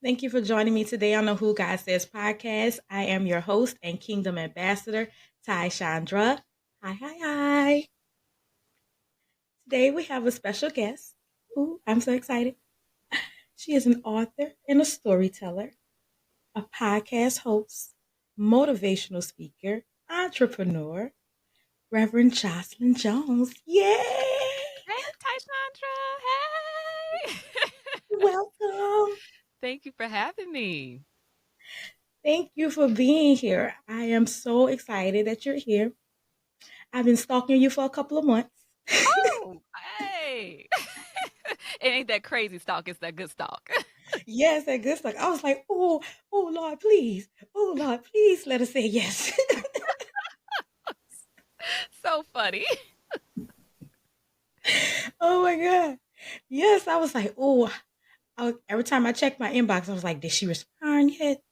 Thank you for joining me today on the Who God Says podcast. I am your host and Kingdom Ambassador, Ty-Shaun-Dra. Hi, hi, hi. Today we have a special guest. Ooh, I'm so excited. She is an author and a storyteller, a podcast host, motivational speaker, entrepreneur, Reverend Jocelyn Jones. Yay! Hey, Ty-Shaun-Dra. Hey. Welcome. Thank you for having me. Thank you for being here. I am so excited that you're here. I've been stalking you for a couple of months. Oh, hey. It ain't that crazy stalk, it's that good stalk. Yes, that good stuff. I was like, oh Lord, please. Oh Lord, please let us say yes. So funny. Oh my God. Yes, I was like, every time I checked my inbox, I was like, did she respond yet?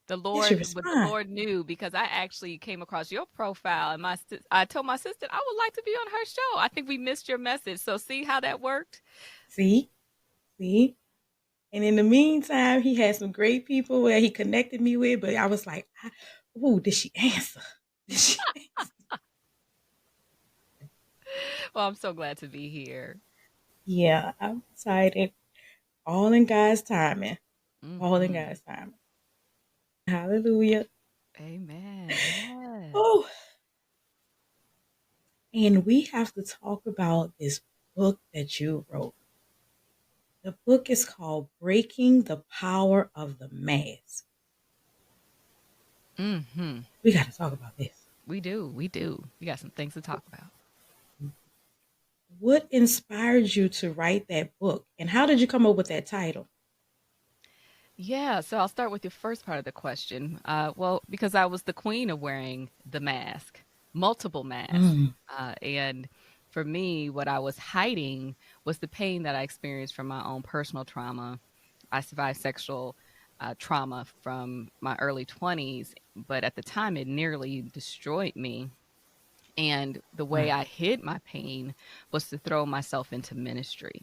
The Did she Lord, what the respond? Lord knew, because I actually came across your profile and I told my sister I would like to be on her show. I think we missed your message. So see how that worked? See? See? And in the meantime, he had some great people where he connected me with, but I was like, did she answer? Did she answer? Well, I'm so glad to be here. Yeah, I'm excited. All in God's timing. All in Hmm. God's timing. Hallelujah. Amen. Yes. Oh, and we have to talk about this book that you wrote. The book is called Breaking the Power of the Mask. Hmm. We got to talk about this. We do. We do. We got some things to talk about. What inspired you to write that book? And how did you come up with that title? Yeah, so I'll start with your first part of the question. Well, because I was the queen of wearing the mask, multiple masks. Mm, And for me, what I was hiding was the pain that I experienced from my own personal trauma. I survived sexual trauma from my early 20s, but at the time it nearly destroyed me. And the way wow. I hid my pain was to throw myself into ministry,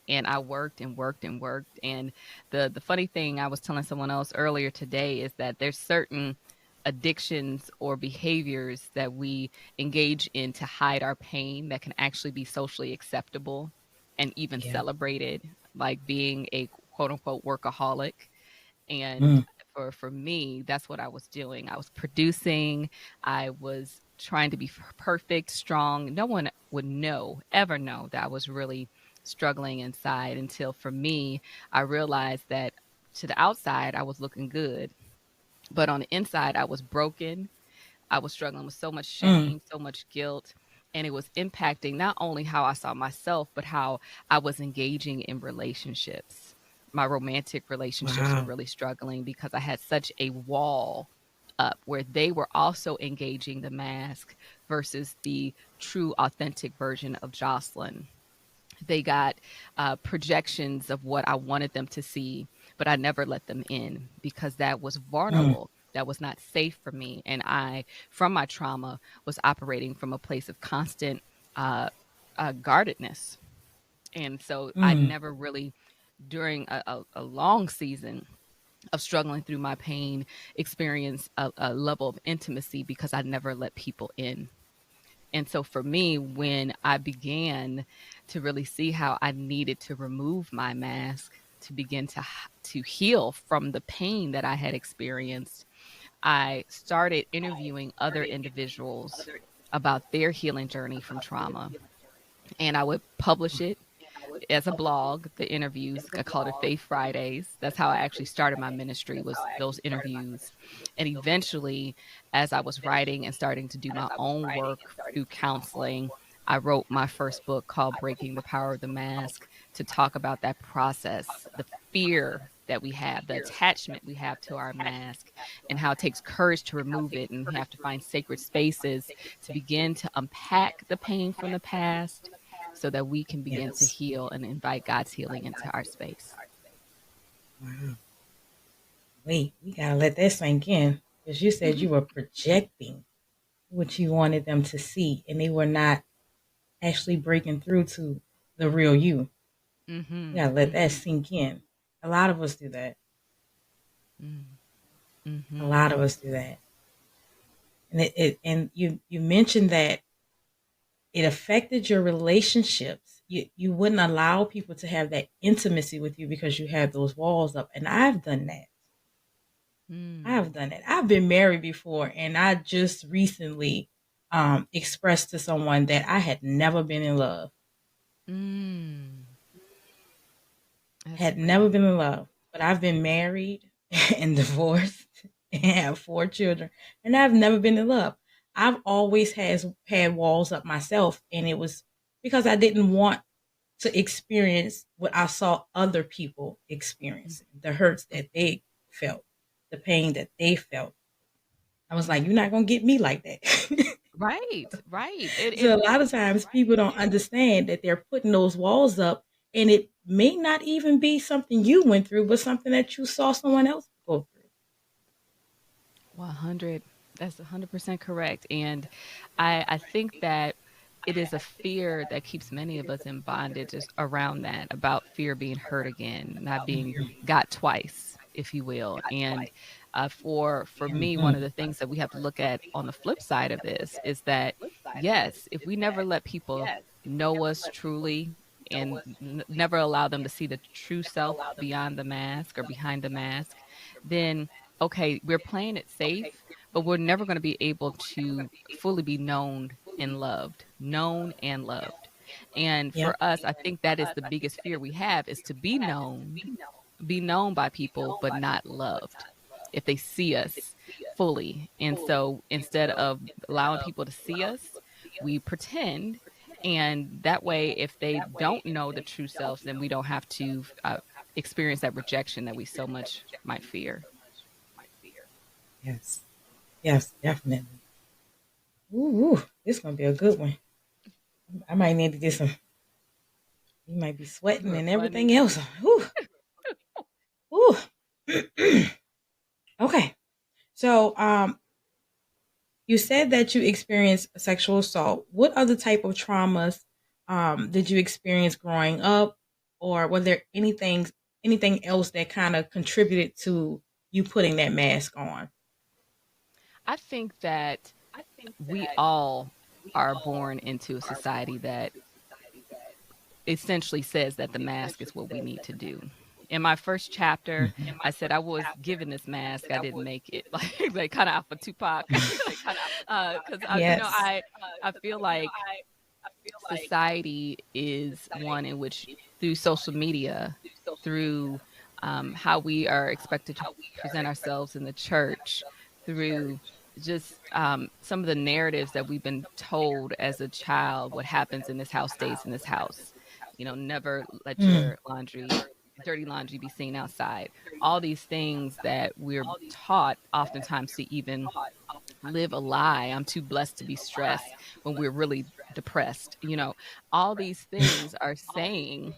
and I worked and worked and worked. And the funny thing, I was telling someone else earlier today, is that there's certain addictions or behaviors that we engage in to hide our pain that can actually be socially acceptable and even Yeah. celebrated, like being a quote unquote workaholic. And Mm, for me, that's what I was doing. I was producing, I was trying to be perfect, strong. No one would ever know that I was really struggling inside, until for me, I realized that to the outside, I was looking good, but on the inside, I was broken. I was struggling with so much mm, shame, so much guilt. And it was impacting not only how I saw myself, but how I was engaging in relationships. My romantic relationships were wow. really struggling because I had such a wall up where they were also engaging the mask versus the true, authentic version of Jocelyn. They got projections of what I wanted them to see, but I never let them in because that was Mm, vulnerable. That was not safe for me. And I, from my trauma, was operating from a place of constant uh, guardedness. And so I mm, never really, during a long season of struggling through my pain, experienced a level of intimacy because I never let people in. And so for me, when I began to really see how I needed to remove my mask to begin to heal from the pain that I had experienced, I started interviewing other individuals about their healing journey from trauma. And I would publish it as a blog, the interviews. I called it Faith Fridays. That's how I actually started my ministry, was those interviews. And eventually, as I was writing and starting to do my own work through counseling, I wrote my first book called Breaking the Power of the Mask, to talk about that process, the fear that we have, the attachment we have to our mask, and how it takes courage to remove it. And we have to find sacred spaces to begin to unpack the pain from the past so that we can begin to yes. heal and invite God's healing into our space. Wow. Wait, we got to let that sink in. Because you said you were projecting what you wanted them to see, and they were not actually breaking through to the real you. We Mm-hmm. got to let that Mm-hmm. sink in. A lot of us do that. A Mm-hmm. lot of us do that. And you mentioned that it affected your relationships. You wouldn't allow people to have that intimacy with you because you had those walls up. And I've done that. I've done it. I've been married before, and I just recently expressed to someone that I had never been in love. That's Had never real. been in love, but I've been married and divorced and have 4 children, and I've never been in love. I've always had walls up myself, and it was because I didn't want to experience what I saw other people experiencing, the hurts that they felt, the pain that they felt. I was like, you're not gonna get me like that. Right, right. It So a lot of times people don't understand that they're putting those walls up, and it may not even be something you went through, but something that you saw someone else go through. 100. That's 100% correct. And I think that it is a fear that keeps many of us in bondage around that, about fear being hurt again, not being got twice, if you will. And for me, one of the things that we have to look at on the flip side of this is that, yes, if we never let people know us truly and never allow them to see the true self beyond the mask or behind the mask, then okay, we're playing it safe, but we're never going to be able to fully be known and loved. And Yep. for us, I think that is the biggest fear we have, is to be known by people, but not loved if they see us fully. And so instead of allowing people to see us, we pretend. And that way, if they don't know the true selves, then we don't have to experience that rejection that we so much might fear. Yes. Yes, definitely. Ooh, this is gonna be a good one. I might need to get some. You might be sweating and Funny. everything else. Ooh, ooh. Okay. So, you said that you experienced sexual assault. What other type of traumas did you experience growing up, or were there anything else that kind of contributed to you putting that mask on? I think that we all are born into a society that essentially says that the mask is what we need to do. In my first chapter, I said I was given this mask. I didn't make it, like kind of off of Tupac, because Yes. I feel like society is one in which, through social media, through how we are expected to present ourselves in the church, through just some of the narratives that we've been told as a child, what happens in this house stays in this house. Never let Mm, your dirty laundry be seen outside. All these things that we're taught oftentimes to even live a lie. I'm too blessed to be stressed, when we're really depressed. All these things are saying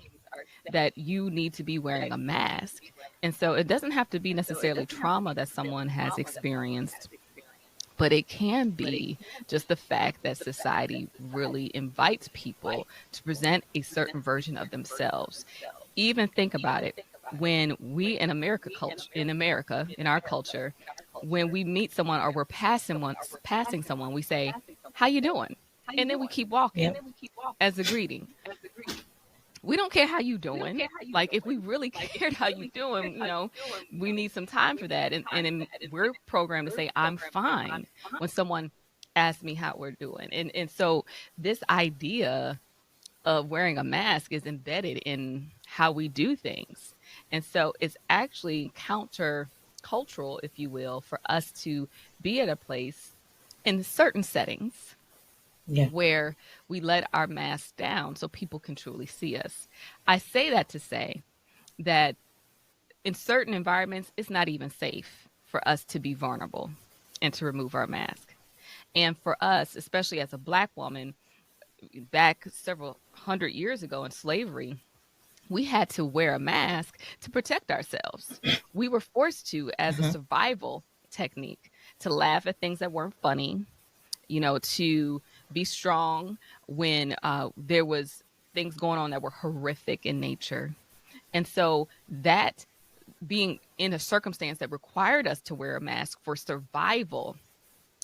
that you need to be wearing a mask. And so it doesn't have to be necessarily trauma that someone has experienced, but it can be just the fact that society really invites people to present a certain version of themselves. Even think about it. When we in our culture, when we meet someone or we're passing someone, we say, "How you doing?" And then we keep walking yep. as a greeting. We don't care how you doing. Like, if we really cared how you doing, we need some time for that. And we're programmed to say, "I'm fine," when someone asks me how we're doing. And so this idea of wearing a mask is embedded in how we do things. And so it's actually counter cultural, if you will, for us to be at a place in certain settings Yeah. where we let our mask down so people can truly see us. I say that to say that in certain environments, it's not even safe for us to be vulnerable and to remove our mask. And for us, especially as a Black woman, back several hundred years ago in slavery, we had to wear a mask to protect ourselves. We were forced to, as a Hmm. survival technique, to laugh at things that weren't funny, to be strong when there was things going on that were horrific in nature. And so that being in a circumstance that required us to wear a mask for survival,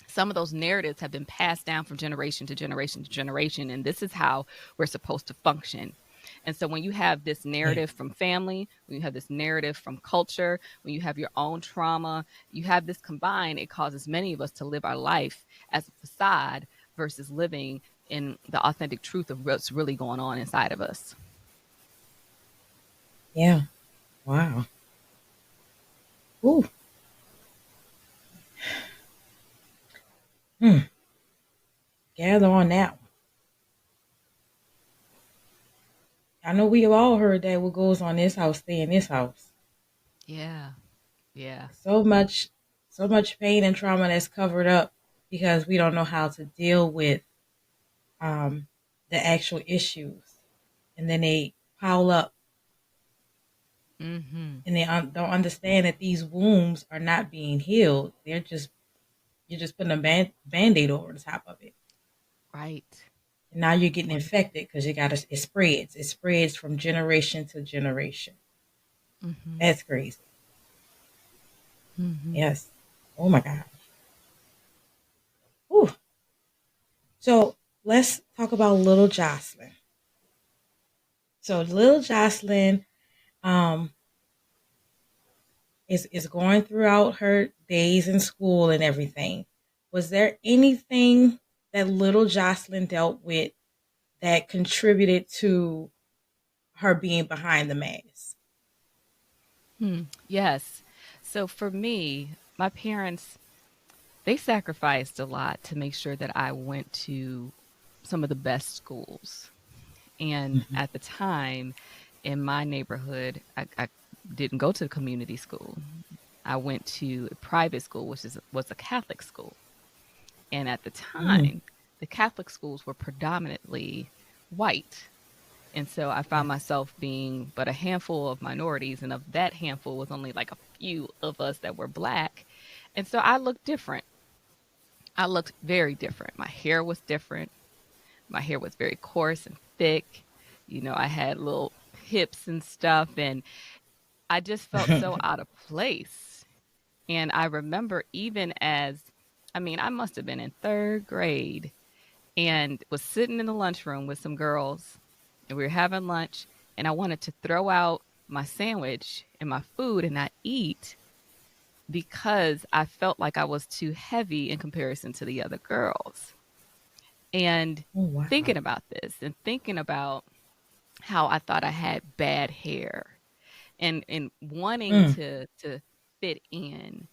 some of those narratives have been passed down from generation to generation to generation, and this is how we're supposed to function. And so when you have this Yeah. narrative from family, when you have this narrative from culture, when you have your own trauma, you have this combined, it causes many of us to live our life as a facade versus living in the authentic truth of what's really going on inside of us. Yeah. Wow. Ooh. Hmm. Gather on that one. I know we have all heard that what goes on in this house, stay in this house. Yeah. Yeah. So much pain and trauma that's covered up because we don't know how to deal with um, the actual issues, and then they pile up, Mm-hmm. and they don't understand that these wounds are not being healed. You're just putting a band-aid over the top of it, Right. and now you're getting infected because it spreads from generation to generation. Mm-hmm. That's crazy. Mm-hmm. Yes. Oh my God. Whew. So let's talk about little Jocelyn. So little Jocelyn um, is going throughout her days in school and everything. Was there anything that little Jocelyn dealt with that contributed to her being behind the mask? Yes. So for me, my parents, they sacrificed a lot to make sure that I went to some of the best schools. And Mhm. at the time in my neighborhood, I didn't go to the community school. I went to a private school, was a Catholic school. And at the Mm. time, the Catholic schools were predominantly white. And so I found Yes. myself being but a handful of minorities, and of that handful was only like a few of us that were black. And so I looked different. I looked very different. My hair was different. My hair was very coarse and thick. You know, I had little hips and stuff, and I just felt so out of place. And I remember even as, I mean, I must have been in third grade and was sitting in the lunchroom with some girls, and we were having lunch, and I wanted to throw out my sandwich and my food and not eat because I felt like I was too heavy in comparison to the other girls. And Oh wow. thinking about this and thinking about how I thought I had bad hair and wanting Mm. to fit in,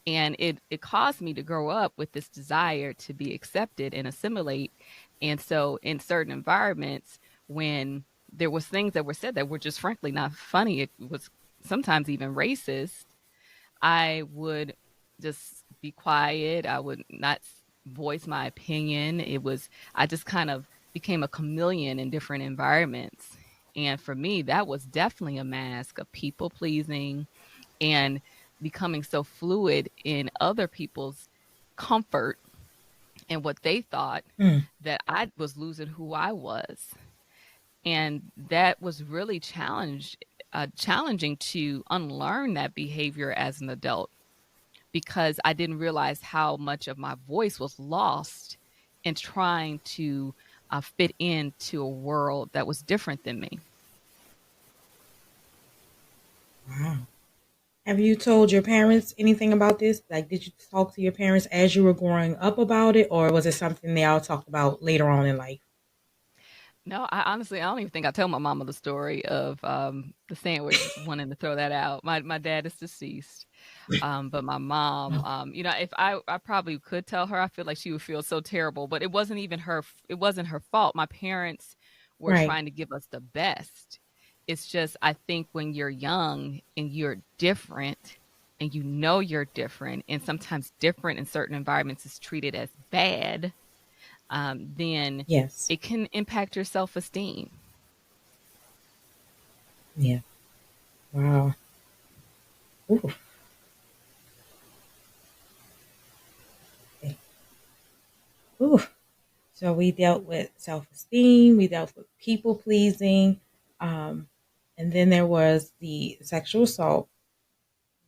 and it caused me to grow up with this desire to be accepted and assimilate. And so in certain environments, when there was things that were said that were just frankly not funny, it was sometimes even racist, I would just be quiet. I would not voice my opinion. I just kind of became a chameleon in different environments. And for me, that was definitely a mask of people pleasing and becoming so fluid in other people's comfort and what they thought, Mm. that I was losing who I was. And that was really challenging to unlearn that behavior as an adult, because I didn't realize how much of my voice was lost in trying to fit into a world that was different than me. Wow. Have you told your parents anything about this? Like, did you talk to your parents as you were growing up about it, or was it something they all talked about later on in life? No, I don't even think I tell my mama the story of the sandwich, wanting to throw that out. My dad is deceased. But my mom, Oh. you know, if I probably could tell her, I feel like she would feel so terrible, but it wasn't her fault. My parents were Right. trying to give us the best. It's just, I think when you're young and you're different and you know you're different, and sometimes different in certain environments is treated as bad, then Yes. it can impact your self-esteem. Yeah. Wow. Ooh. Okay. Ooh. So we dealt with self-esteem. We dealt with people pleasing, um, and then there was the sexual assault.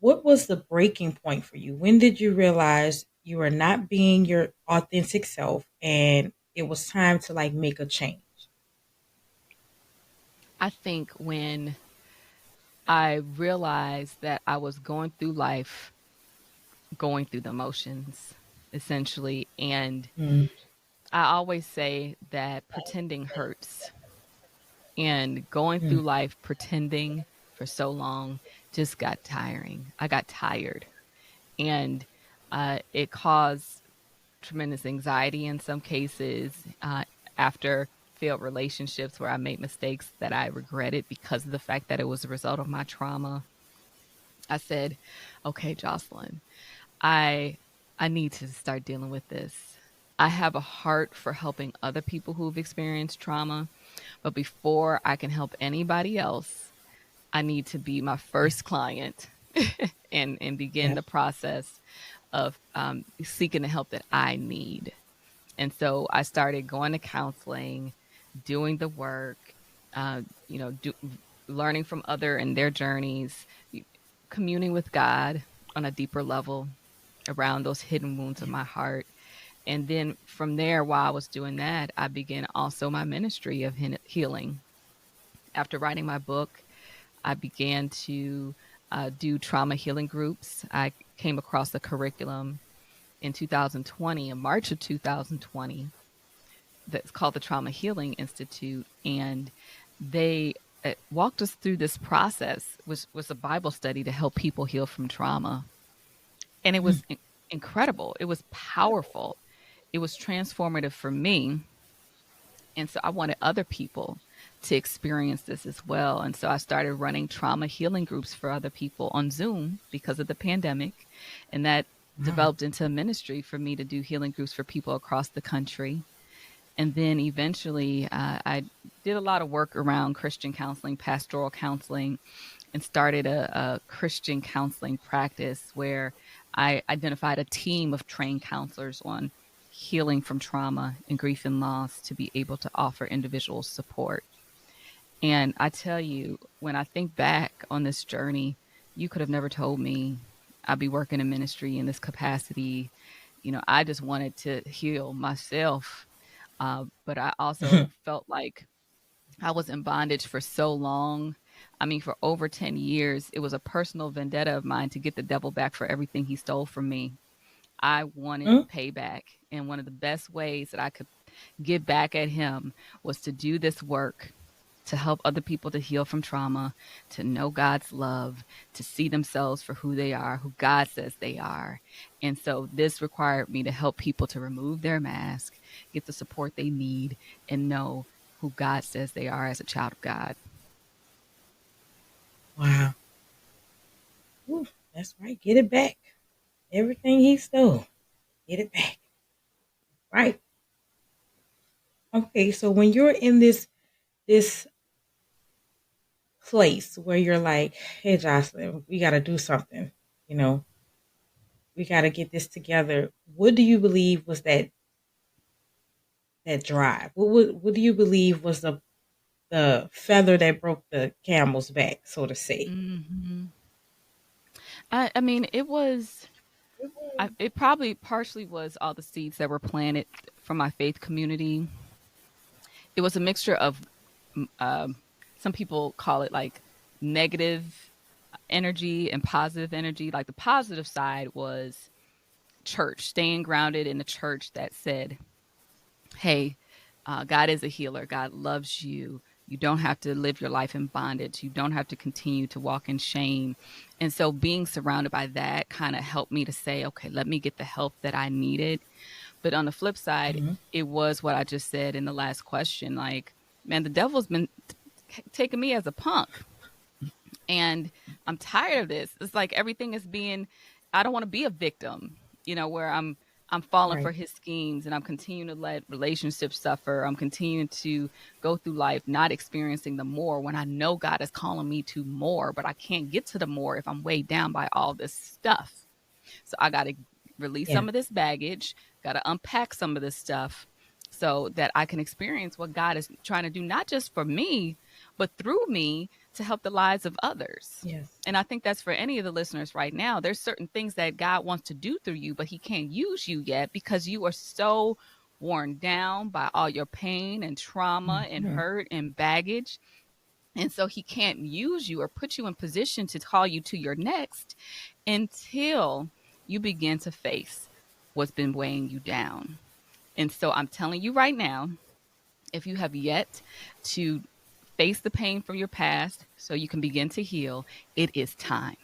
what was the breaking point for you? When did you realize you were not being your authentic self and it was time to like make a change? I think when I realized that I was going through life, going through the motions, essentially. And Mm, I always say that pretending hurts. And going through mm, life pretending for so long just got tiring. I got tired. And it caused tremendous anxiety in some cases after failed relationships where I made mistakes that I regretted because of the fact that it was a result of my trauma. I said, okay, Jocelyn, I I need to start dealing with this. I have a heart for helping other people who've experienced trauma, but before I can help anybody else, I need to be my first client and begin yeah. the process of seeking the help that I need. And so I started going to counseling, doing the work, uh, you know, do, learning from other and their journeys, communing with God on a deeper level around those hidden wounds of my heart. And then from there, while I was doing that, I began also my ministry of healing. After writing my book, I began to do trauma healing groups. I came across the curriculum in 2020, in March of 2020, that's called the Trauma Healing Institute. And they walked us through this process, which was a Bible study to help people heal from trauma. And it Mm, was incredible. It was powerful. It was transformative for me. And so I wanted other people to experience this as well. And so I started running trauma healing groups for other people on Zoom because of the pandemic. And that wow. developed into a ministry for me to do healing groups for people across the country. And then eventually, I did a lot of work around Christian counseling, pastoral counseling, and started a Christian counseling practice where I identified a team of trained counselors on healing from trauma and grief and loss to be able to offer individuals support. And I tell you, when I think back on this journey, you could have never told me I'd be working in ministry in this capacity. I just wanted to heal myself. But I also felt like I was in bondage for so long. I mean, for over 10 years, it was a personal vendetta of mine to get the devil back for everything he stole from me. I wanted Mm, payback. And one of the best ways that I could get back at him was to do this work to help other people to heal from trauma, to know God's love, to see themselves for who they are, who God says they are. And so this required me to help people to remove their mask, get the support they need, and know who God says they are as a child of God. wow. Ooh, that's right. Get it back. Everything he stole. Get it back. Right. Okay, so when you're in this place where you're like, hey Jocelyn, we gotta do something, you know, we gotta get this together. What do you believe was that drive? What do you believe was the feather that broke the camel's back, so to say? Mm-hmm. I mean, it probably partially was all the seeds that were planted from my faith community. It was a mixture of um, some people call it like negative energy and positive energy. Like the positive side was church, staying grounded in a church that said, hey, God is a healer. God loves you. You don't have to live your life in bondage. You don't have to continue to walk in shame. And so being surrounded by that kind of helped me to say, okay, let me get the help that I needed. But on the flip side, Mm-hmm. it was what I just said in the last question. Like, man, the devil's been taking me as a punk. And I'm tired of this. It's like everything is being, I don't want to be a victim, where I'm falling for Right. his schemes and I'm continuing to let relationships suffer. I'm continuing to go through life not experiencing the more when I know God is calling me to more, but I can't get to the more if I'm weighed down by all this stuff. So I got to release Yeah. some of this baggage, got to unpack some of this stuff so that I can experience what God is trying to do, not just for me, but through me, to help the lives of others. Yes. And I think that's for any of the listeners right now. There's certain things that God wants to do through you, but he can't use you yet because you are so worn down by all your pain and trauma and Mm-hmm. hurt and baggage. And so he can't use you or put you in position to call you to your next until you begin to face what's been weighing you down. And so I'm telling you right now, if you have yet to face the pain from your past so you can begin to heal, it is time.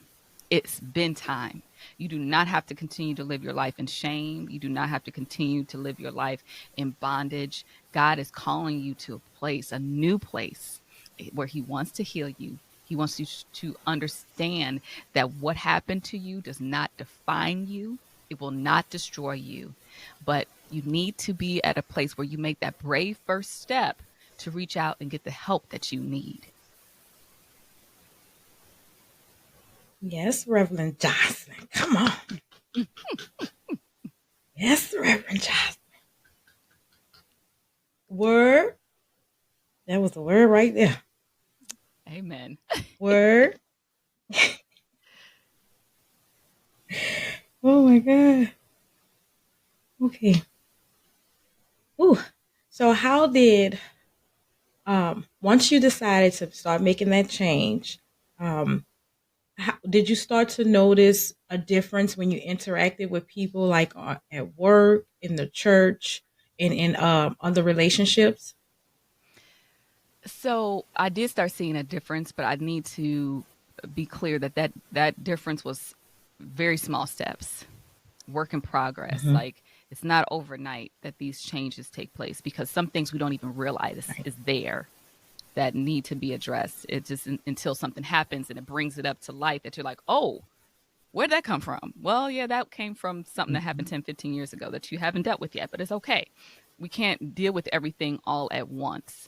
It's been time. You do not have to continue to live your life in shame. You do not have to continue to live your life in bondage. God is calling you to a place, a new place, where he wants to heal you. He wants you to understand that what happened to you does not define you. It will not destroy you. But you need to be at a place where you make that brave first step to reach out and get the help that you need. Yes, Reverend Jocelyn. Come on. Yes, Reverend Jocelyn. Word. That was the word right there. Amen. Word. Oh my God. Okay. Ooh. So how did once you decided to start making that change, did you start to notice a difference when you interacted with people like at work, in the church, and in other relationships? So I did start seeing a difference, but I need to be clear that that difference was very small steps, work in progress. Mm-hmm. Like it's not overnight that these changes take place because some things we don't even realize Right. is there that need to be addressed. It just until something happens and it brings it up to light that you're like, oh, where'd that come from? Well, yeah, that came from something that happened Mm-hmm. 10, 15 years ago that you haven't dealt with yet, but it's okay. We can't deal with everything all at once.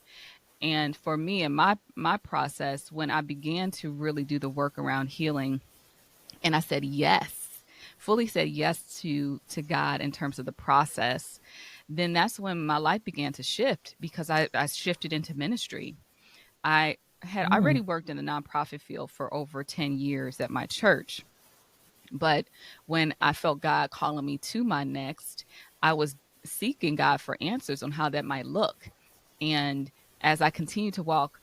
And for me and my process, when I began to really do the work around healing, and I said yes, fully said yes to God in terms of the process, then that's when my life began to shift because I shifted into ministry. I had Mm-hmm. already worked in the nonprofit field for over 10 years at my church. But when I felt God calling me to my next, I was seeking God for answers on how that might look. And as I continued to walk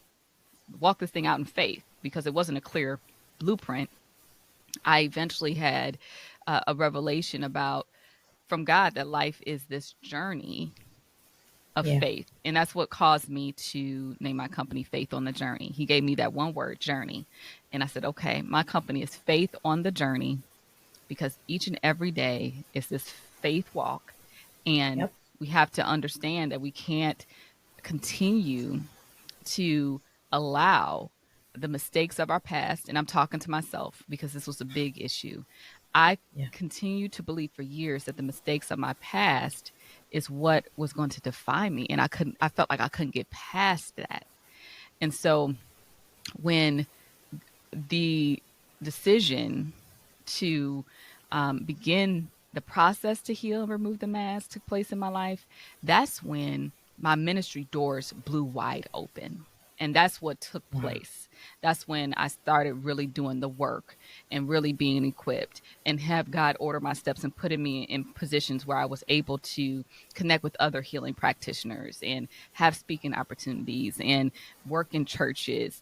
this thing out in faith, because it wasn't a clear blueprint, I eventually had a revelation about from God that life is this journey of Yeah. faith. And that's what caused me to name my company Faith on the Journey. He gave me that one word, journey. And I said, okay, my company is Faith on the Journey because each and every day is this faith walk. And Yep. we have to understand that we can't continue to allow the mistakes of our past. And I'm talking to myself because this was a big issue. I Yeah. continued to believe for years that the mistakes of my past is what was going to define me. And I felt like I couldn't get past that. And so when the decision to begin the process to heal and remove the mask took place in my life, that's when my ministry doors blew wide open. And that's what took Wow. place. That's when I started really doing the work and really being equipped and have God order my steps and putting me in positions where I was able to connect with other healing practitioners and have speaking opportunities and work in churches.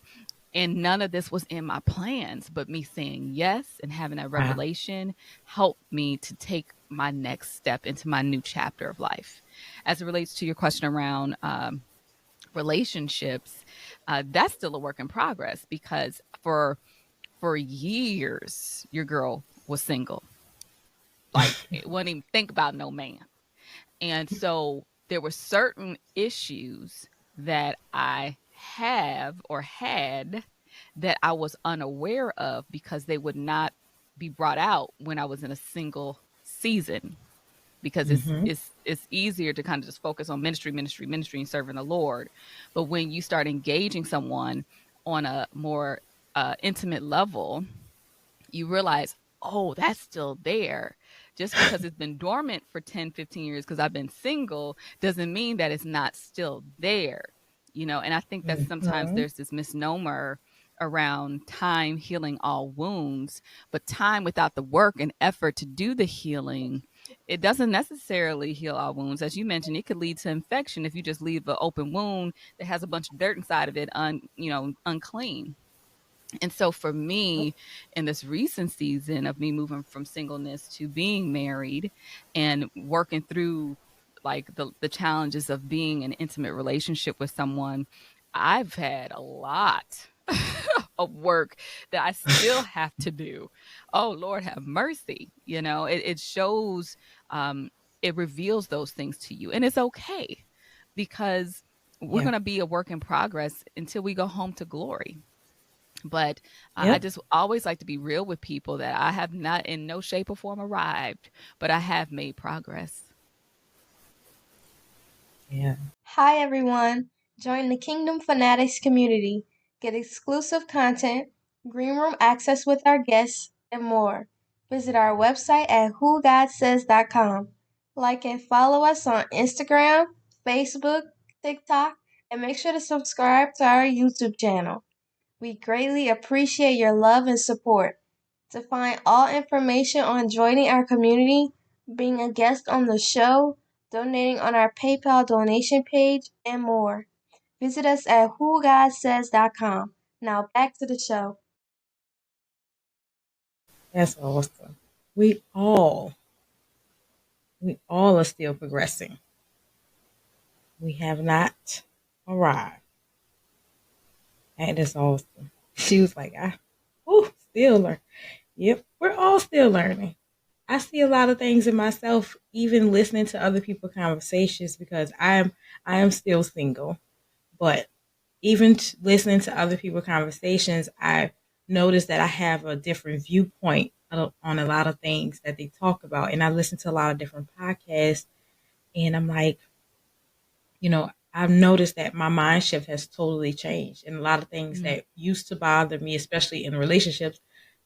And none of this was in my plans, but me saying yes and having that Wow. revelation helped me to take my next step into my new chapter of life. As it relates to your question around relationships, that's still a work in progress because for years your girl was single, like it wouldn't even think about no man. And so there were certain issues that I have or had that I was unaware of because they would not be brought out when I was in a single season, because Mm-hmm. it's easier to kind of just focus on ministry and serving the Lord. But when you start engaging someone on a more intimate level, you realize, oh, that's still there. Just because it's been dormant for 10, 15 years because I've been single doesn't mean that it's not still there. And I think that sometimes Mm-hmm. there's this misnomer around time healing all wounds, but time without the work and effort to do the healing, it doesn't necessarily heal all wounds. As you mentioned, it could lead to infection if you just leave an open wound that has a bunch of dirt inside of it, unclean. And so for me, in this recent season of me moving from singleness to being married and working through like the challenges of being in an intimate relationship with someone, I've had a lot of work that I still have to do. Oh, Lord have mercy. It shows, it reveals those things to you. And it's okay, because we're Yeah. going to be a work in progress until we go home to glory. But I Yep. just always like to be real with people that I have not in no shape or form arrived, but I have made progress. Yeah. Hi everyone! Join the Kingdom Fanatics community. Get exclusive content, green room access with our guests, and more. Visit our website at whogodsays.com. Like and follow us on Instagram, Facebook, TikTok, and make sure to subscribe to our YouTube channel. We greatly appreciate your love and support. To find all information on joining our community, being a guest on the show, donating on our PayPal donation page, and more, visit us at whogodsays.com. Now back to the show. That's awesome. We all, we all are still progressing. We have not arrived. That is awesome. She was like, still learn. Yep, we're all still learning. I see a lot of things in myself, even listening to other people's conversations, because I am still single. But even listening to other people's conversations, I noticed that I have a different viewpoint on a lot of things that they talk about. And I listen to a lot of different podcasts, and I'm like, I've noticed that my mind shift has totally changed. And a lot of things Mm. that used to bother me, especially in relationships,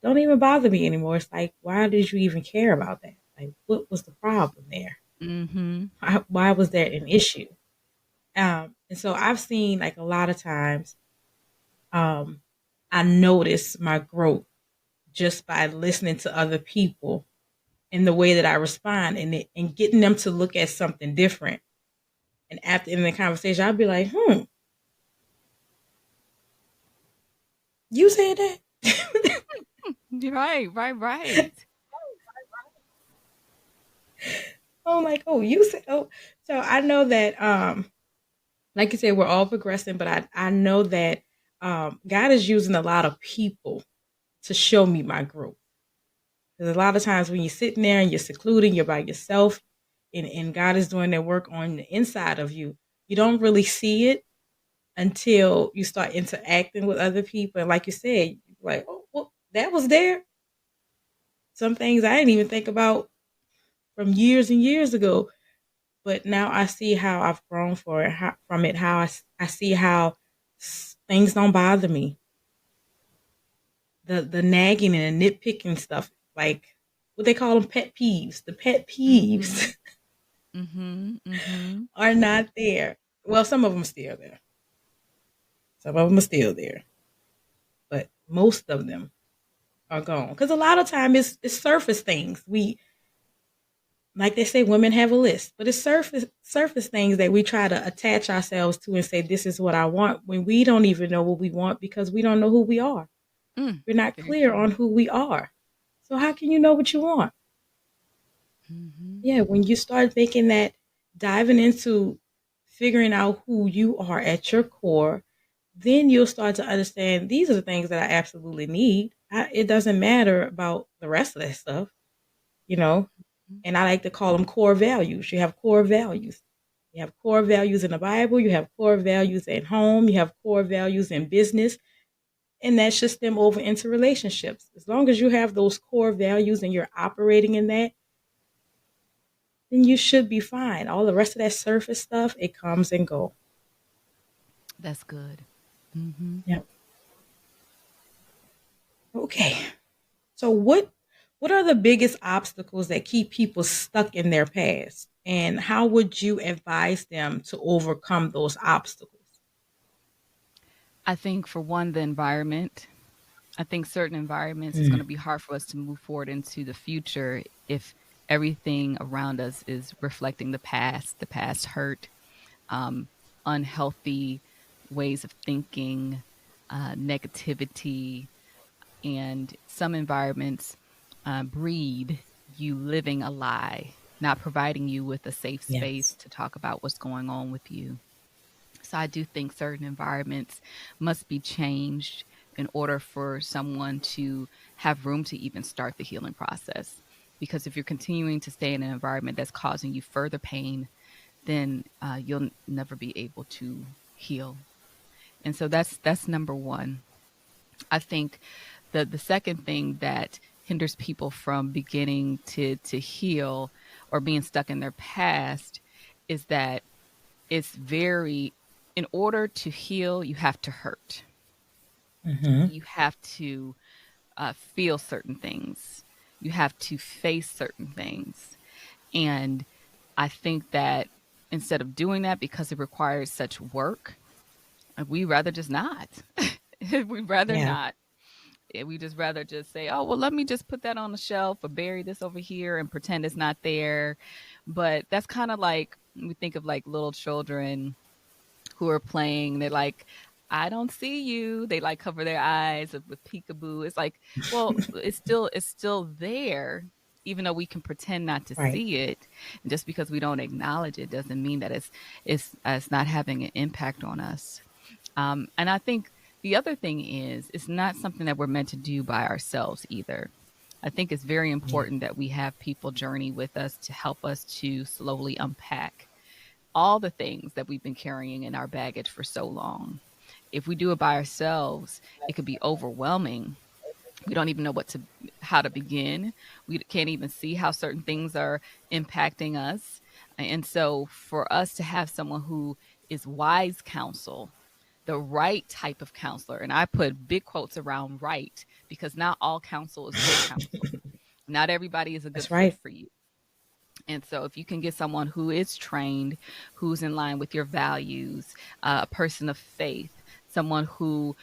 don't even bother me anymore. It's like, why did you even care about that? Like, what was the problem there? Mm-hmm. Why was that an issue? And so I've seen, like, a lot of times, um, I notice my growth just by listening to other people and the way that I respond, and getting them to look at something different. And after in the conversation, I'll be like, you said that? Right. I'm like, oh, you said, oh. So I know that, like you said, we're all progressing, but I know that God is using a lot of people to show me my growth. Because a lot of times when you're sitting there and you're secluded, you're by yourself, and God is doing their work on the inside of you, you don't really see it until you start interacting with other people. And like you said, like, oh, well, that was there. Some things I didn't even think about from years and years ago. But now I see how I've grown from it, how I see how things don't bother me. The nagging and the nitpicking stuff, like what they call them, pet peeves. The pet peeves Mm-hmm. Mm-hmm. are not there. Well, some of them are still there. Some of them are still there. But most of them are gone. Because a lot of time it's surface things. We, like they say, women have a list, but it's surface things that we try to attach ourselves to and say, this is what I want, when we don't even know what we want because we don't know who we are. We're not Very clear true. on who we are. So how can you know what you want? Mm-hmm. Yeah, when you start thinking that, diving into figuring out who you are at your core, then you'll start to understand these are the things that I absolutely need. It doesn't matter about the rest of that stuff, you know. And I like to call them core values. You have core values. You have core values in the Bible. You have core values at home. You have core values in business. And that should stem over into relationships. As long as you have those core values and you're operating in that, then you should be fine. All the rest of that surface stuff, it comes and go. That's good. Mm-hmm. Yeah. Okay. So what are the biggest obstacles that keep people stuck in their past? And how would you advise them to overcome those obstacles? I think for one, the environment. I think certain environments it's going to be hard for us to move forward into the future if everything around us is reflecting the past hurt, um, unhealthy ways of thinking, negativity, and some environments breed you living a lie, not providing you with a safe space Yes. to talk about what's going on with you. So I do think certain environments must be changed in order for someone to have room to even start the healing process. Because if you're continuing to stay in an environment that's causing you further pain, then you'll never be able to heal. And so that's number one. I think the second thing that hinders people from beginning to heal or being stuck in their past is that it's very in order to heal, you have to hurt. Mm-hmm. You have to feel certain things. You have to face certain things. And I think that instead of doing that because it requires such work, we rather just not. We'd rather Yeah. not. We just rather just say, oh, well, let me just put that on the shelf or bury this over here and pretend it's not there. But that's kind of like we think of like little children who are playing. They're like, I don't see you. They like cover their eyes with peekaboo. It's like, well, it's still there, even though we can pretend not to Right. see it. And just because we don't acknowledge it doesn't mean that it's not having an impact on us. And I think the other thing is, it's not something that we're meant to do by ourselves either. I think it's very Yeah. important that we have people journey with us to help us to slowly unpack all the things that we've been carrying in our baggage for so long. If we do it by ourselves, it could be overwhelming. We don't even know how to begin. We can't even see how certain things are impacting us. And so for us to have someone who is wise counsel, the right type of counselor, and I put big quotes around right because not all counsel is good counsel. Not everybody is a good That's fit right. for you. And so, if you can get someone who is trained, who's in line with your values, a person of faith, someone who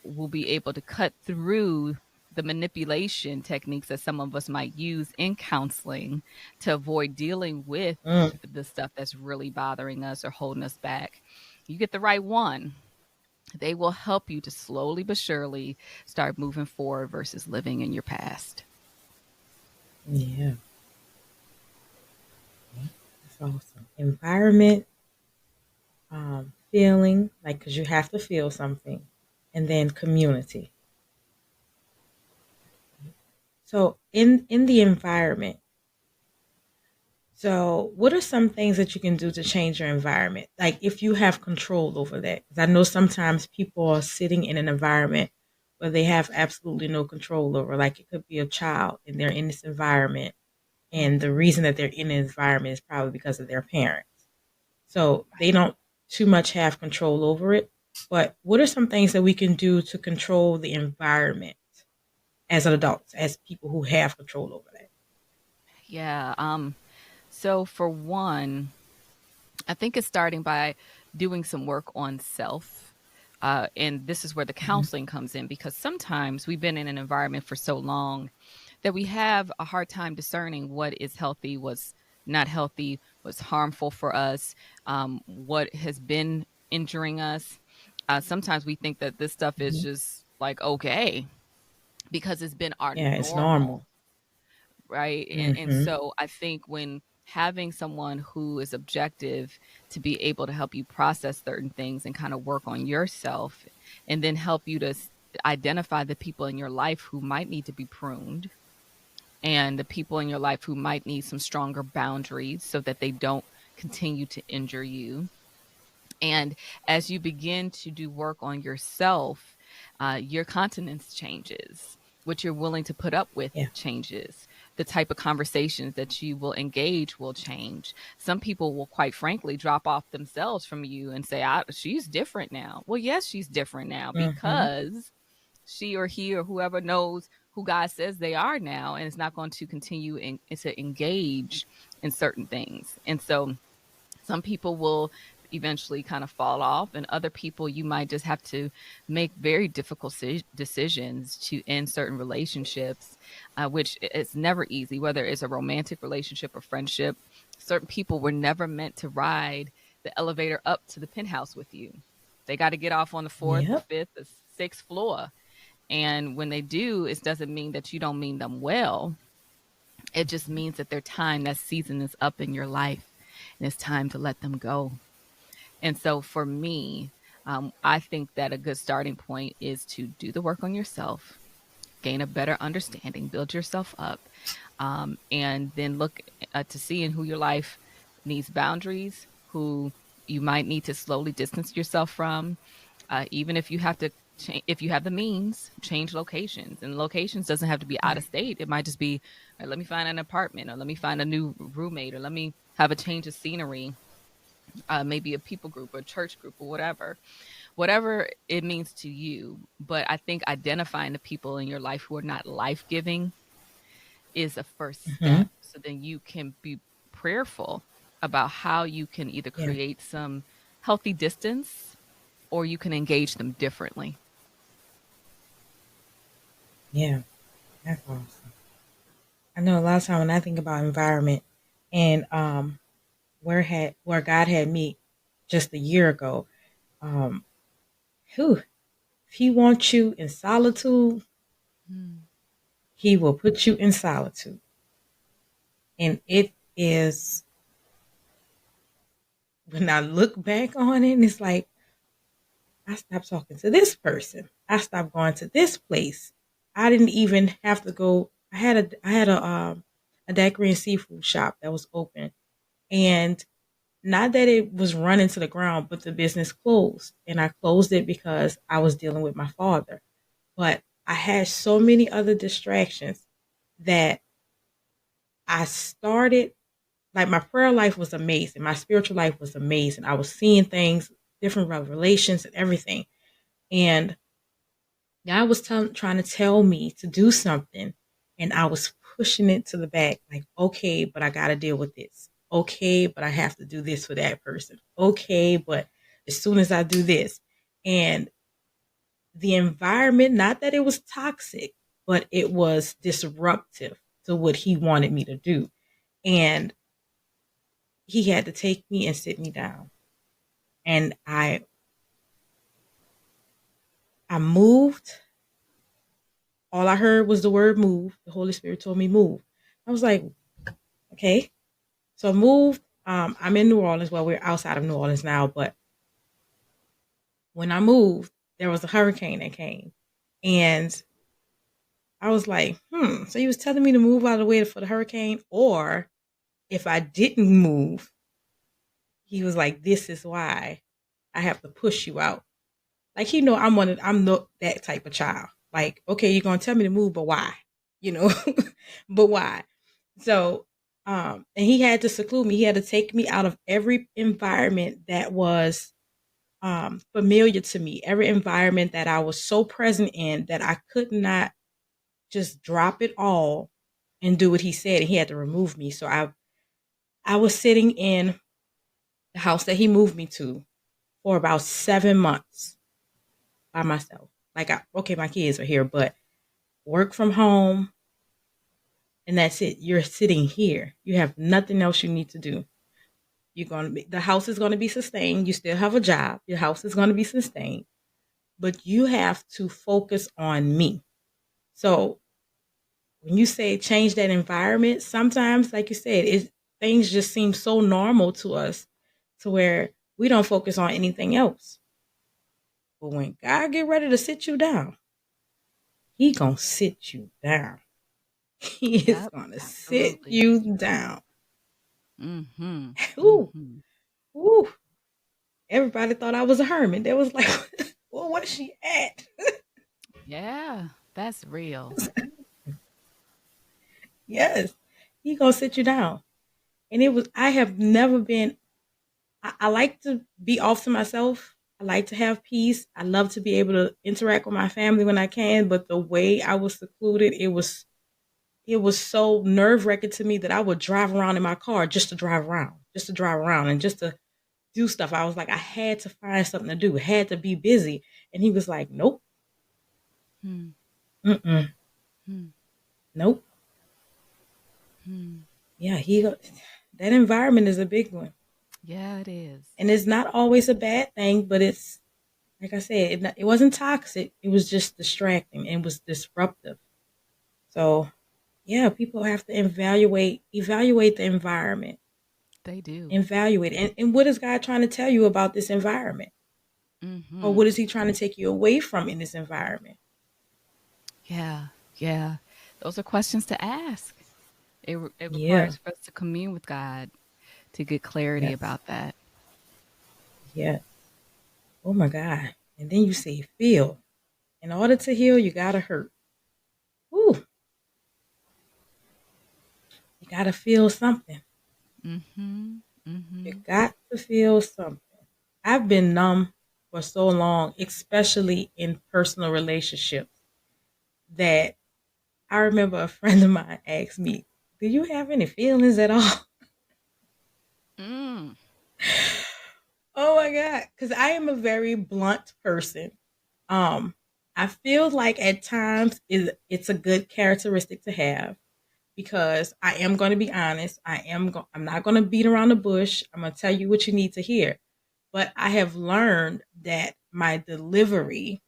will be able to cut through the manipulation techniques that some of us might use in counseling to avoid dealing with Mm. the stuff that's really bothering us or holding us back, you get the right one. They will help you to slowly but surely start moving forward versus living in your past. Yeah. That's awesome. Environment, feeling, like, because you have to feel something, and then community. So in the environment, so what are some things that you can do to change your environment? Like if you have control over that, because I know sometimes people are sitting in an environment where they have absolutely no control over. Like it could be a child and they're in this environment, and the reason that they're in the environment is probably because of their parents. So they don't too much have control over it. But what are some things that we can do to control the environment as adults, as people who have control over that? Yeah. So for one, I think it's starting by doing some work on self. And this is where the Hmm. counseling comes in because sometimes we've been in an environment for so long that we have a hard time discerning what is healthy, what's not healthy, what's harmful for us, what has been injuring us. Sometimes we think that this stuff is Hmm. just like okay because it's been our Yeah, it's normal, normal. right? And Hmm. so I think when having someone who is objective to be able to help you process certain things and kind of work on yourself and then help you to identify the people in your life who might need to be pruned and the people in your life who might need some stronger boundaries so that they don't continue to injure you. And as you begin to do work on yourself, your continence changes. What you're willing to put up with Yeah. changes. The type of conversations that you will engage will change. Some people will, quite frankly, drop off themselves from you and say, she's different now. Well, yes, she's different now Hmm. because she or he or whoever knows who God says they are now and is not going to continue to engage in certain things. And so some people will eventually kind of fall off, and other people you might just have to make very difficult decisions to end certain relationships, which it's never easy, whether it's a romantic relationship or friendship. Certain people were never meant to ride the elevator up to the penthouse with you. They got to get off on the fourth, the Yep. fifth, the sixth floor. And when they do, it doesn't mean that you don't mean them well. It just means that their time, that season is up in your life, and it's time to let them go. And so for me, I think that a good starting point is to do the work on yourself, gain a better understanding, build yourself up, and then look to see in who your life needs boundaries, who you might need to slowly distance yourself from, even if you have to. If you have the means, change locations. And locations doesn't have to be out of Right. state. It might just be, let me find an apartment, or let me find a new roommate, or let me have a change of scenery, maybe a people group or a church group or whatever it means to you. But I think identifying the people in your life who are not life giving is a first Hmm. step. So then you can be prayerful about how you can either Yeah. create some healthy distance or you can engage them differently. Yeah. That's awesome. I know a lot of time when I think about environment and where God had me just a year ago, um, whew, if He wants you in solitude, Mm. He will put you in solitude. And it is, when I look back on it, it's like I stopped talking to this person. I stopped going to this place. I didn't even have to go. I had a daiquiri and seafood shop that was open, and not that it was running to the ground, but the business closed, and I closed it because I was dealing with my father. But I had so many other distractions that I started, like, my prayer life was amazing. My spiritual life was amazing. I was seeing things, different revelations and everything. And God was trying to tell me to do something, and I was pushing it to the back, like, okay, but I got to deal with this. Okay, but I have to do this for that person. Okay, but as soon as I do this, and the environment, not that it was toxic, but it was disruptive to what He wanted me to do. And He had to take me and sit me down. And I moved. All I heard was the word move. The Holy Spirit told me move. I was like, okay. So I moved. I'm in New Orleans. Well, we're outside of New Orleans now, but when I moved, there was a hurricane that came. And I was like, so he was telling me to move out of the way for the hurricane, or if I didn't move, he was like, this is why I have to push you out. Like, I'm not that type of child. Like, okay, you're gonna tell me to move, but why? You know, but why? So, and he had to seclude me. He had to take me out of every environment that was familiar to me, every environment that I was so present in that I could not just drop it all and do what he said. And he had to remove me. So I was sitting in the house that he moved me to for about 7 months by myself. Like, okay, my kids are here, but work from home, and that's it. You're sitting here. You have nothing else you need to do. The house is gonna be sustained. You still have a job. Your house is gonna be sustained, but you have to focus on me. So when you say change that environment, sometimes, like you said, things just seem so normal to us, to where we don't focus on anything else. But when God get ready to sit you down, He gonna sit you down. He is Yep, gonna sit absolutely. you down. Mhm. Ooh, Mhm. ooh. Everybody thought I was a hermit. They was like, well, where's she at? Yeah, that's real. Yes, he gonna sit you down. And I have never been, I like to be off to myself. I like to have peace. I love to be able to interact with my family when I can. But the way I was secluded, it was so nerve wracking to me that I would drive around in my car just to drive around, and just to do stuff. I was like, I had to find something to do, had to be busy. And he was like, nope. Mm-mm. Nope. Yeah, that environment is a big one. Yeah, it is. And it's not always a bad thing, but it's, like I said, it wasn't toxic. It was just distracting and was disruptive. So, yeah, people have to evaluate the environment. They do. Evaluate. And what is God trying to tell you about this environment? Or what is he trying to take you away from in this environment? Yeah, yeah. Those are questions to ask. It Yeah. requires for us to commune with God to get clarity Yes. about that. Yeah. Oh my God. And then you say feel. In order to heal, you gotta hurt. Ooh. You gotta feel something. You got to feel something. I've been numb for so long, especially in personal relationships, that I remember a friend of mine asked me, do you have any feelings at all? Oh my God. Because I am a very blunt person. I feel like at times it's a good characteristic to have because I am going to be honest. I'm not going to beat around the bush. I'm going to tell you what you need to hear. But I have learned that my delivery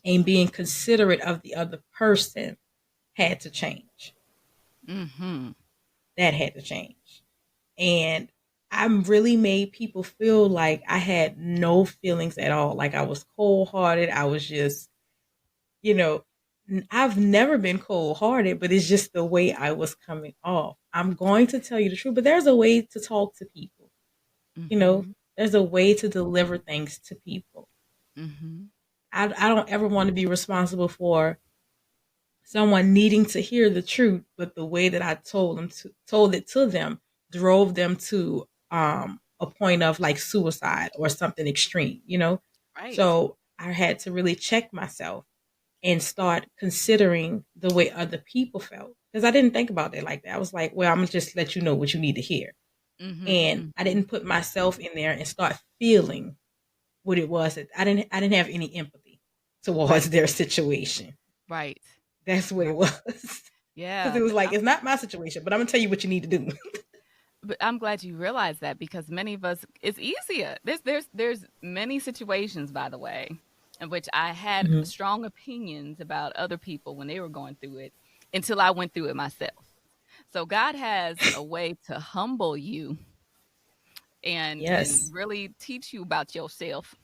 and being considerate of the other person had to change. That had to change. And I really made people feel like I had no feelings at all. Like I was cold hearted. I was just, you know, I've never been cold hearted, but it's just the way I was coming off. I'm going to tell you the truth, but there's a way to talk to people. There's a way to deliver things to people. I don't ever want to be responsible for someone needing to hear the truth, but the way that I told it to them drove them to a point of like suicide or something extreme, Right. So I had to really check myself and start considering the way other people felt because I didn't think about it like that. I was like, well, I'm gonna just let you know what you need to hear. And I didn't put myself in there and start feeling what it was. I didn't have any empathy towards their situation. Right. That's what it was. Yeah. Because it was like, it's not my situation, but I'm gonna tell you what you need to do. But I'm glad you realized that because many of us, it's easier. There's many situations, by the way, in which I had strong opinions about other people when they were going through it until I went through it myself. So God has a way to humble you and Yes. really teach you about yourself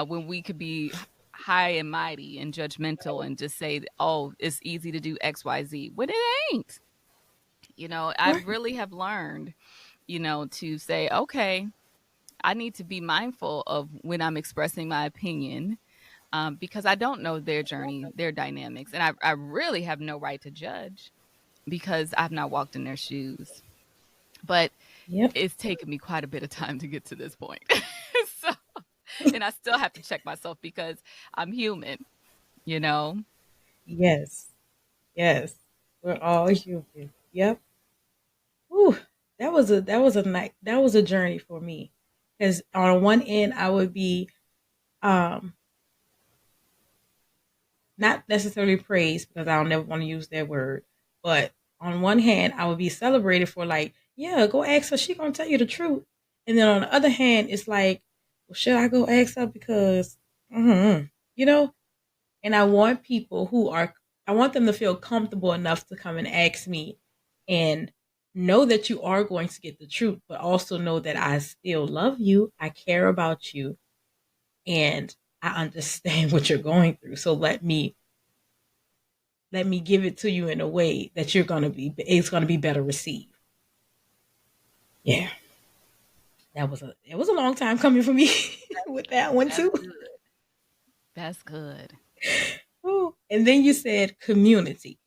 when we could be high and mighty and judgmental and just say, oh, it's easy to do XYZ when it ain't. I Right. really have learned, to say, okay, I need to be mindful of when I'm expressing my opinion because I don't know their journey, their dynamics. And I really have no right to judge because I've not walked in their shoes. But Yep. it's taken me quite a bit of time to get to this point. So, and I still have to check myself because I'm human, you know? Yes. Yes. We're all human. Yep. Whew. That was a journey for me. Because on one end I would be um not necessarily praised because I don't never want to use that word, but on one hand I would be celebrated for like, yeah, go ask her, she gonna tell you the truth. And then on the other hand, it's like, well, should I go ask her because you know? And I want them to feel comfortable enough to come and ask me and know that you are going to get the truth, but also know that I still love you. I care about you and I understand what you're going through. So let me give it to you in a way that it's going to be better received. Yeah. It was a long time coming for me with that one That's too. good. That's good. Ooh. And then you said community.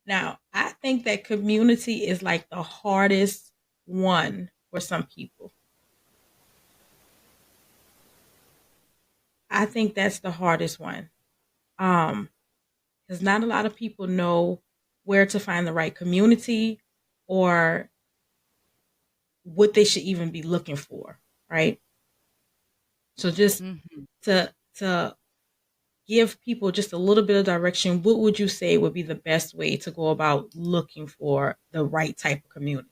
Now, I think that community is like the hardest one for some people. I think that's the hardest one. Because not a lot of people know where to find the right community or what they should even be looking for, right? So just to give people just a little bit of direction, what would you say would be the best way to go about looking for the right type of community?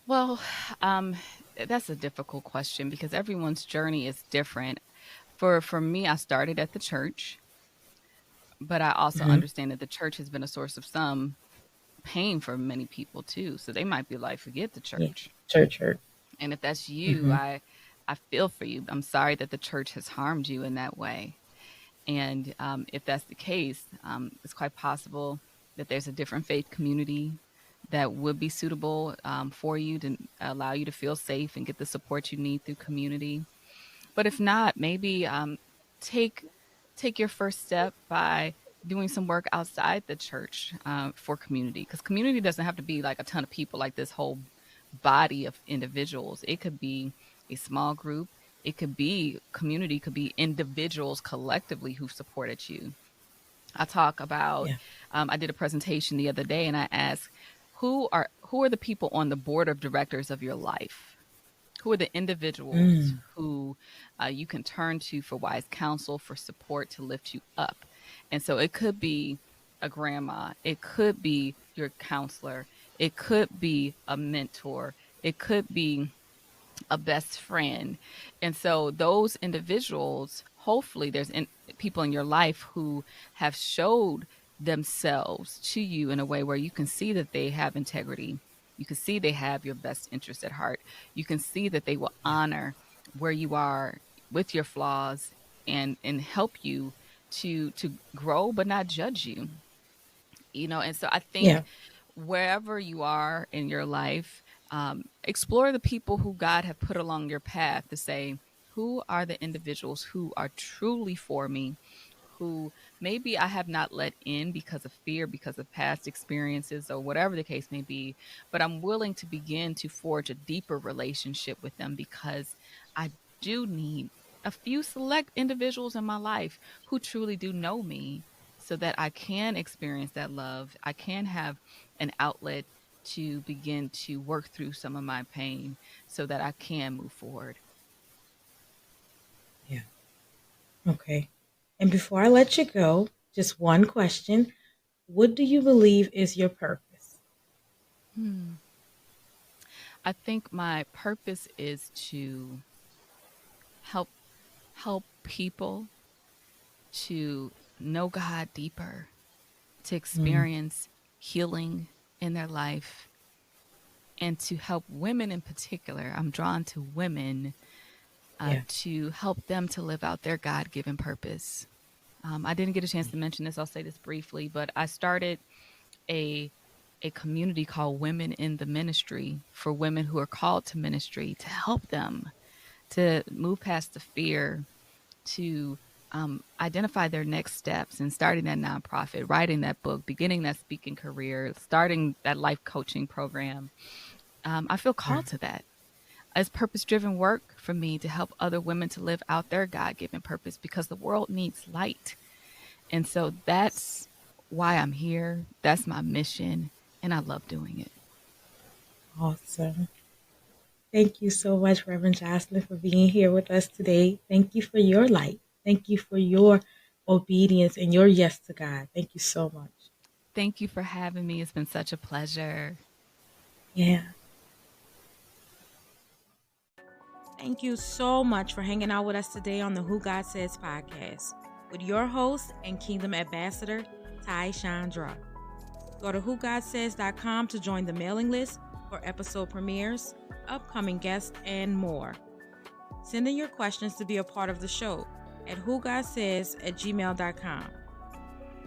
Well, that's a difficult question because everyone's journey is different. For me, I started at the church, but I also Mm-hmm. understand that the church has been a source of some pain for many people too. So they might be like, forget the Yeah, church. church. And if that's you, Mm-hmm. I feel for you. I'm sorry that the church has harmed you in that way. And if that's the case, it's quite possible that there's a different faith community that would be suitable for you to allow you to feel safe and get the support you need through community. But if not, maybe take take your first step by doing some work outside the church for community, because community doesn't have to be like a ton of people, like this whole body of individuals. It could be a small group. It could be community, could be individuals collectively who supported you. I talk about, Yeah. I did a presentation the other day and I asked, who are the people on the board of directors of your life? Who are the individuals Mm. who you can turn to for wise counsel, for support to lift you up? And so it could be a grandma, it could be your counselor, it could be a mentor, it could be a best friend. And so those individuals, hopefully people in your life who have showed themselves to you in a way where you can see that they have integrity. You can see they have your best interest at heart. You can see that they will Yeah. honor where you are with your flaws and help you to grow but not judge you. And so I think Yeah. wherever you are in your life, explore the people who God have put along your path to say, who are the individuals who are truly for me, who maybe I have not let in because of fear, because of past experiences, or whatever the case may be, but I'm willing to begin to forge a deeper relationship with them because I do need a few select individuals in my life who truly do know me so that I can experience that love. I can have an outlet to begin to work through some of my pain so that I can move forward. Yeah. Okay. And before I let you go, just one question. What do you believe is your purpose? Hmm. I think my purpose is to help people to know God deeper, to Mm. experience healing in their life, and to help women in particular. I'm drawn to women Yeah. to help them to live out their God-given purpose. I didn't get a chance to mention this. I'll say this briefly, but I started a a community called Women in the Ministry for women who are called to ministry to help them to move past the fear, to identify their next steps and starting that nonprofit, writing that book, beginning that speaking career, starting that life coaching program. I feel Wow. called to that. It's purpose driven work for me to help other women to live out their God given purpose because the world needs light. And so that's why I'm here. That's my mission. And I love doing it. Awesome. Thank you so much, Reverend Jocelyn, for being here with us today. Thank you for your light. Thank you for your obedience and your yes to God. Thank you so much. Thank you for having me. It's been such a pleasure. Yeah. Thank you so much for hanging out with us today on the Who God Says podcast with your host and Kingdom Ambassador, Ty-Shaun-Dra. Go to whogodsays.com to join the mailing list for episode premieres, upcoming guests, and more. Send in your questions to be a part of the show at whogodsays@gmail.com.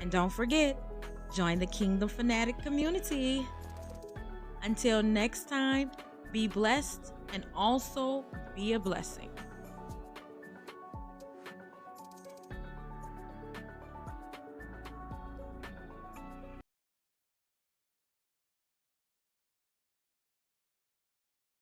And don't forget, join the Kingdom Fanatic community. Until next time, be blessed and also be a blessing.